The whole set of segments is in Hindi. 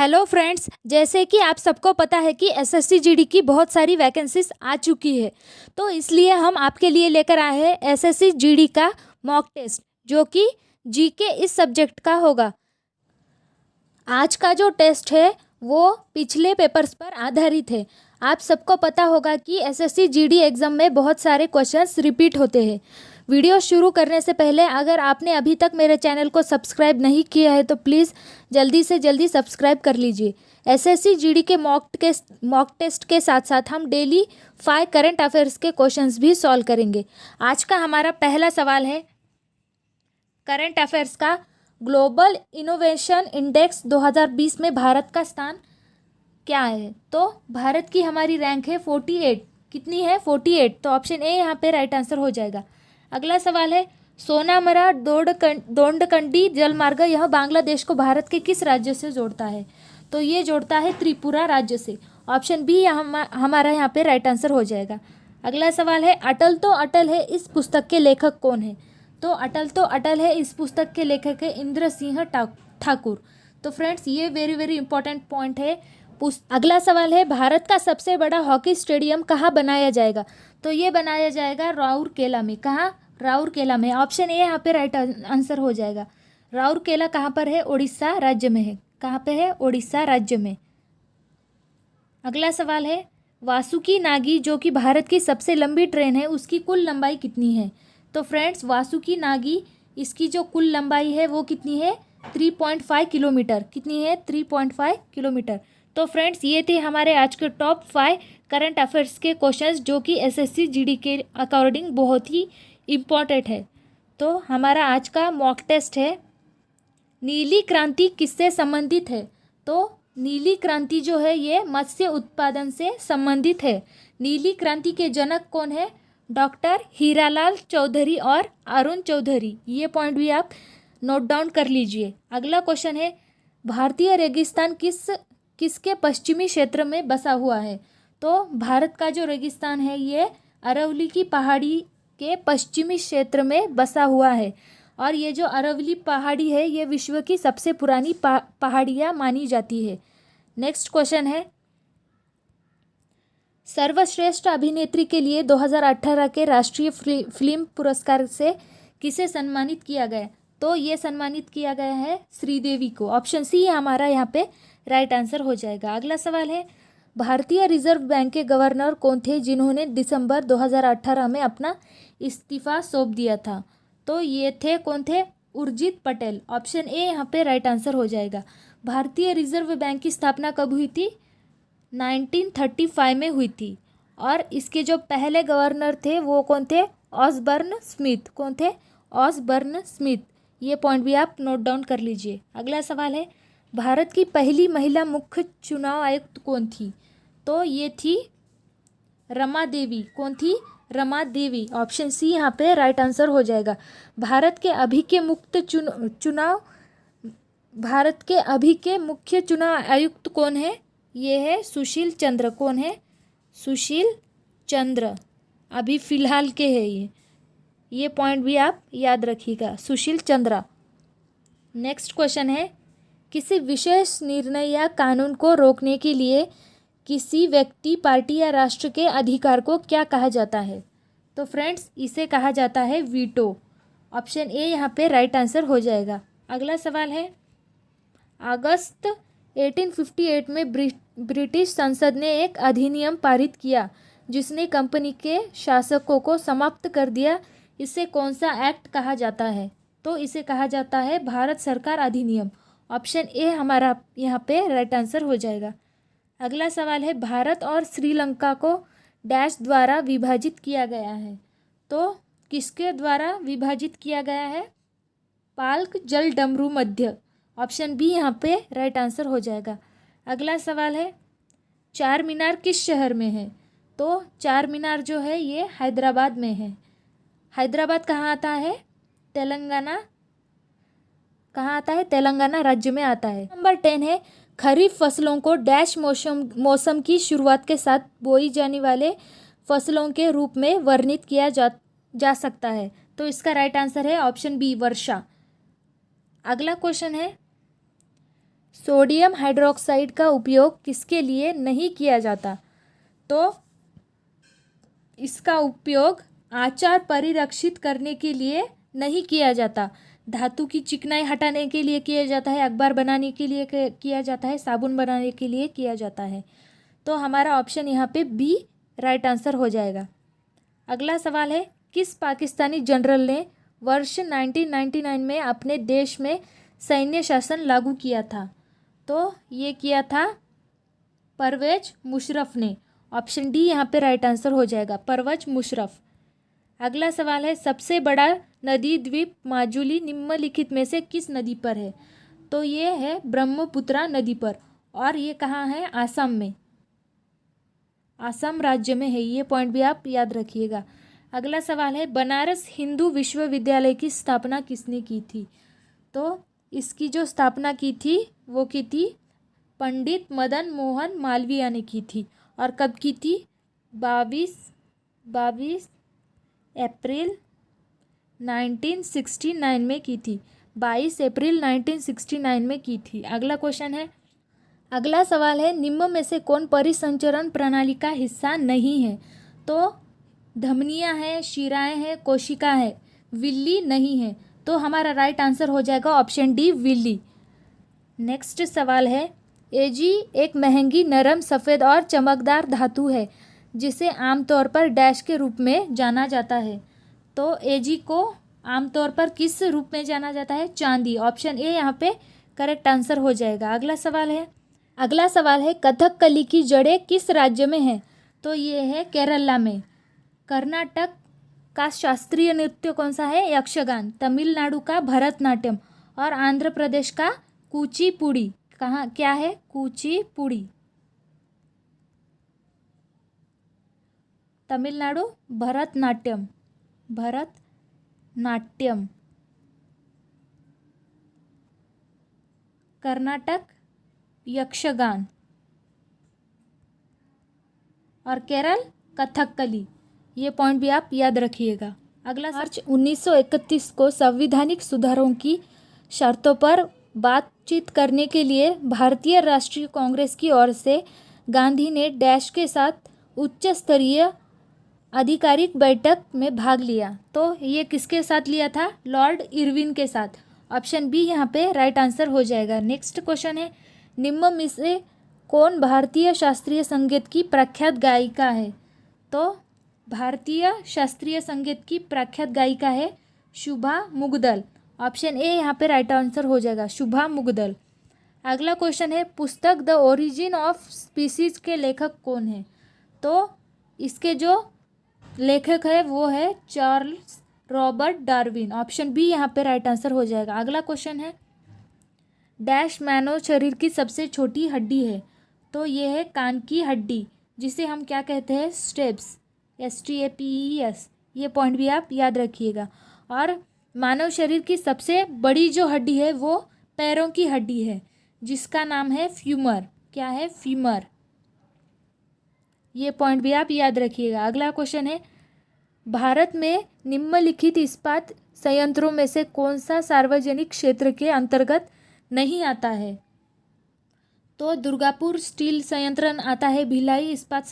हेलो फ्रेंड्स, जैसे कि आप सबको पता है कि एसएससी जीडी की बहुत सारी वैकेंसीज आ चुकी है। तो इसलिए हम आपके लिए लेकर आए हैं एसएससी जीडी का मॉक टेस्ट, जो कि जीके इस सब्जेक्ट का होगा। आज का जो टेस्ट है वो पिछले पेपर्स पर आधारित है। आप सबको पता होगा कि एसएससी जीडी एग्ज़ाम में बहुत सारे क्वेश्चंस रिपीट होते हैं। वीडियो शुरू करने से पहले अगर आपने अभी तक मेरे चैनल को सब्सक्राइब नहीं किया है तो प्लीज़ जल्दी से जल्दी सब्सक्राइब कर लीजिए। एसएससी जीडी के मॉक टेस्ट के साथ साथ हम डेली 5 करंट अफेयर्स के क्वेश्चंस भी सॉल्व करेंगे। आज का हमारा पहला सवाल है करंट अफेयर्स का। ग्लोबल इनोवेशन इंडेक्स 2020 में भारत का स्थान क्या है? तो भारत की हमारी रैंक है 48। कितनी है? 48। तो ऑप्शन ए यहाँ पे राइट आंसर हो जाएगा। अगला सवाल है सोनामरा दोंडकंडी जलमार्ग, यह बांग्लादेश को भारत के किस राज्य से जोड़ता है? तो ये जोड़ता है त्रिपुरा राज्य से। ऑप्शन बी हमारा यहाँ पे राइट आंसर हो जाएगा। अगला सवाल है अटल तो अटल है, इस पुस्तक के लेखक कौन है? तो अटल है इस पुस्तक के लेखक है इंद्र सिंह ठाकुर। तो फ्रेंड्स, ये वेरी इंपॉर्टेंट पॉइंट है। अगला सवाल है भारत का सबसे बड़ा हॉकी स्टेडियम कहाँ बनाया जाएगा? तो ये बनाया जाएगा राउरकेला में। कहाँ? राउरकेला में। ऑप्शन ए यहाँ पे राइट आंसर हो जाएगा। राउरकेला कहाँ पर है? उड़ीसा राज्य में है। कहाँ पे है? उड़ीसा राज्य में। अगला सवाल है वासुकी नागी, जो कि भारत की सबसे लंबी ट्रेन है, उसकी कुल लंबाई कितनी है? तो फ्रेंड्स, वासुकी नागी, इसकी जो कुल लंबाई है वो कितनी है? 3.5 किलोमीटर। कितनी है? 3.5 किलोमीटर। तो फ्रेंड्स, ये थे हमारे आज के टॉप 5 करंट अफेयर्स के क्वेश्चंस, जो कि एसएससी जीडी के अकॉर्डिंग बहुत ही इम्पॉर्टेंट है। तो हमारा आज का मॉक टेस्ट है नीली क्रांति किससे संबंधित है? तो नीली क्रांति जो है ये मत्स्य उत्पादन से संबंधित है। नीली क्रांति के जनक कौन है? डॉक्टर हीरालाल चौधरी और अरुण चौधरी। ये पॉइंट भी आप नोट डाउन कर लीजिए। अगला क्वेश्चन है भारतीय रेगिस्तान किसके पश्चिमी क्षेत्र में बसा हुआ है? तो भारत का जो रेगिस्तान है ये अरावली की पहाड़ी के पश्चिमी क्षेत्र में बसा हुआ है। और ये जो अरावली पहाड़ी है ये विश्व की सबसे पुरानी पहाड़ियाँ मानी जाती है। नेक्स्ट क्वेश्चन है सर्वश्रेष्ठ अभिनेत्री के लिए 2018 के राष्ट्रीय फिल्म पुरस्कार से किसे सम्मानित किया गया? तो ये सम्मानित किया गया है श्रीदेवी को। ऑप्शन सी हमारा यहाँ पे राइट आंसर हो जाएगा। अगला सवाल है भारतीय रिजर्व बैंक के गवर्नर कौन थे जिन्होंने दिसंबर 2018 में अपना इस्तीफा सौंप दिया था? तो ये थे कौन थे? उर्जित पटेल। ऑप्शन ए यहाँ पे राइट आंसर हो जाएगा। भारतीय रिजर्व बैंक की स्थापना कब हुई थी? 1935 में हुई थी। और इसके जो पहले गवर्नर थे वो कौन थे? Osborne Smith. कौन थे? Osborne Smith. ये पॉइंट भी आप नोट डाउन कर लीजिए। अगला सवाल है भारत की पहली महिला मुख्य चुनाव आयुक्त कौन थी? तो ये थी रमा देवी। कौन थी? रमा देवी। ऑप्शन सी यहाँ पे राइट आंसर हो जाएगा। भारत के अभी के मुख्य चुनाव आयुक्त कौन है? ये है सुशील चंद्र। कौन है? सुशील चंद्र। अभी फिलहाल के है ये पॉइंट भी आप याद रखिएगा, सुशील चंद्रा। नेक्स्ट क्वेश्चन है किसी विशेष निर्णय या कानून को रोकने के लिए किसी व्यक्ति, पार्टी या राष्ट्र के अधिकार को क्या कहा जाता है? तो फ्रेंड्स, इसे कहा जाता है वीटो। ऑप्शन ए यहाँ पे राइट आंसर हो जाएगा। अगला सवाल है अगस्त 1858 में ब्रिटिश संसद ने एक अधिनियम पारित किया जिसने कंपनी के शासकों को समाप्त कर दिया। इसे कौन सा एक्ट कहा जाता है? तो इसे कहा जाता है भारत सरकार अधिनियम। ऑप्शन ए हमारा यहाँ पे राइट आंसर हो जाएगा। अगला सवाल है भारत और श्रीलंका को डैश द्वारा विभाजित किया गया है? तो किसके द्वारा विभाजित किया गया है? पाल्क जल डमरू मध्य। ऑप्शन बी यहाँ पे राइट आंसर हो जाएगा। अगला सवाल है चार मीनार किस शहर में है? तो चार मीनार जो है ये हैदराबाद में है। हैदराबाद कहाँ आता है? तेलंगाना। कहाँ आता है? तेलंगाना राज्य में आता है। नंबर 10 है खरीफ फसलों को डैश मौसम की शुरुआत के साथ बोई जाने वाले फसलों के रूप में वर्णित किया जा सकता है? तो इसका राइट आंसर है ऑप्शन बी वर्षा। अगला क्वेश्चन है सोडियम हाइड्रोक्साइड का उपयोग किसके लिए नहीं किया जाता? तो इसका उपयोग आचार परिरक्षित करने के लिए नहीं किया जाता। धातु की चिकनाई हटाने के लिए किया जाता है, अखबार बनाने के लिए किया जाता है, साबुन बनाने के लिए किया जाता है। तो हमारा ऑप्शन यहाँ पे बी राइट आंसर हो जाएगा। अगला सवाल है, किस पाकिस्तानी जनरल ने वर्ष 1999 में अपने देश में सैन्य शासन लागू किया था? तो ये किया था परवेज मुशर्रफ ने। ऑप्शन डी यहाँ पे राइट आंसर हो जाएगा, परवेज मुशर्रफ। अगला सवाल है, सबसे बड़ा नदी द्वीप माजुली निम्नलिखित में से किस नदी पर है? तो ये है ब्रह्मपुत्रा नदी पर, और ये कहाँ है? आसाम में, आसाम राज्य में है। ये पॉइंट भी आप याद रखिएगा। अगला सवाल है, बनारस हिंदू विश्वविद्यालय की स्थापना किसने की थी? तो इसकी जो स्थापना की थी वो की थी पंडित मदन मोहन मालवीय ने की थी। और कब की थी? 22 अप्रैल 1969 में की थी। 22 अप्रैल 1969 में की थी। अगला क्वेश्चन है, अगला सवाल है, निम्न में से कौन परिसंचरण प्रणाली का हिस्सा नहीं है? तो धमनियाँ हैं, शिराएँ हैं, कोशिका है, विल्ली नहीं है। तो हमारा राइट आंसर हो जाएगा ऑप्शन डी, विल्ली। नेक्स्ट सवाल है, एजी एक महंगी नरम सफ़ेद और चमकदार धातु है जिसे आमतौर पर डैश के रूप में जाना जाता है। तो एजी को आमतौर पर किस रूप में जाना जाता है? चांदी। ऑप्शन ए यहाँ पे करेक्ट आंसर हो जाएगा। अगला सवाल है, कथकली की जड़ें किस राज्य में है? तो ये है केरला में। कर्नाटक का शास्त्रीय नृत्य कौन सा है? यक्षगान। तमिलनाडु का भरतनाट्यम। और आंध्र प्रदेश का कुचिपुड़ी। कहाँ क्या है? कुचिपुड़ी। तमिलनाडु भरतनाट्यम, कर्नाटक यक्षगान, और केरल कथकली। ये पॉइंट भी आप याद रखिएगा। अगला मार्च 1931 को संवैधानिक सुधारों की शर्तों पर बातचीत करने के लिए भारतीय राष्ट्रीय कांग्रेस की ओर से गांधी ने डैश के साथ उच्च स्तरीय आधिकारिक बैठक में भाग लिया। तो ये किसके साथ लिया था? लॉर्ड इरविन के साथ। ऑप्शन बी यहाँ पे राइट आंसर हो जाएगा। नेक्स्ट क्वेश्चन है, निम्न में से कौन भारतीय शास्त्रीय संगीत की प्रख्यात गायिका है? तो भारतीय शास्त्रीय संगीत की प्रख्यात गायिका है शुभा मुग्दल। ऑप्शन ए यहाँ पे राइट आंसर हो जाएगा, शुभा मुग्दल। अगला क्वेश्चन है, पुस्तक द ओरिजिन ऑफ स्पीसीज के लेखक कौन है? तो इसके जो लेखक है वो है Charles Robert Darwin. Option B यहाँ पे राइट आंसर हो जाएगा। अगला क्वेश्चन है, डैश मानव शरीर की सबसे छोटी हड्डी है? तो ये है कान की हड्डी, जिसे हम क्या कहते हैं? Steps, STAPES। ये पॉइंट भी आप याद रखिएगा। और मानव शरीर की सबसे बड़ी जो हड्डी है वो पैरों की हड्डी है, जिसका नाम है फ्यूमर। क्या है? फीमर। ये पॉइंट भी आप याद रखिएगा। अगला क्वेश्चन है, भारत में निम्नलिखित इस्पात संयंत्रों में से कौन सा सार्वजनिक क्षेत्र के अंतर्गत नहीं आता है? तो दुर्गापुर स्टील संयंत्र आता है, भिलाई इस्पात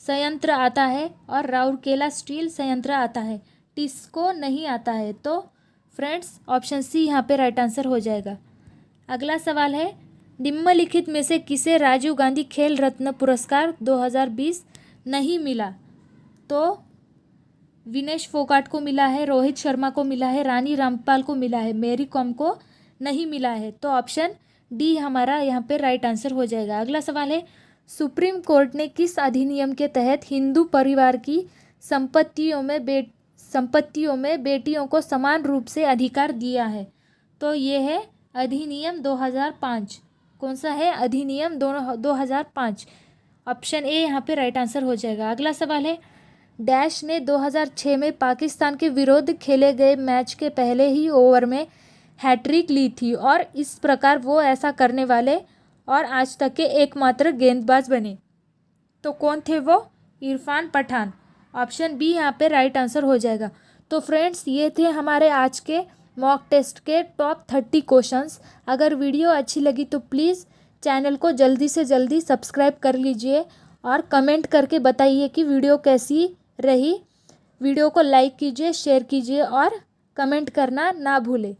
संयंत्र आता है, और राउरकेला स्टील संयंत्र आता है। टिस्को नहीं आता है। तो फ्रेंड्स ऑप्शन सी यहाँ पे राइट आंसर हो जाएगा। अगला सवाल है, निम्नलिखित में से किसे राजीव गांधी खेल रत्न पुरस्कार 2020 नहीं मिला? तो विनेश फोगाट को मिला है, रोहित शर्मा को मिला है, रानी रामपाल को मिला है, मैरी कॉम को नहीं मिला है। तो ऑप्शन डी हमारा यहाँ पे राइट आंसर हो जाएगा। अगला सवाल है, सुप्रीम कोर्ट ने किस अधिनियम के तहत हिंदू परिवार की संपत्तियों में बेटियों को समान रूप से अधिकार दिया है? तो ये है अधिनियम 2005। कौन सा है? अधिनियम 2005। ऑप्शन ए यहाँ पे राइट आंसर हो जाएगा। अगला सवाल है, डैश ने 2006 में पाकिस्तान के विरुद्ध खेले गए मैच के पहले ही ओवर में हैट्रिक ली थी, और इस प्रकार वो ऐसा करने वाले और आज तक के एकमात्र गेंदबाज बने। तो कौन थे वो? इरफान पठान। ऑप्शन बी यहाँ पे राइट आंसर हो जाएगा। तो फ्रेंड्स ये थे हमारे आज के मॉक टेस्ट के टॉप 30 क्वेश्चंस। अगर वीडियो अच्छी लगी तो प्लीज़ चैनल को जल्दी से जल्दी सब्सक्राइब कर लीजिए और कमेंट करके बताइए कि वीडियो कैसी रही। वीडियो को लाइक कीजिए, शेयर कीजिए और कमेंट करना ना भूलें।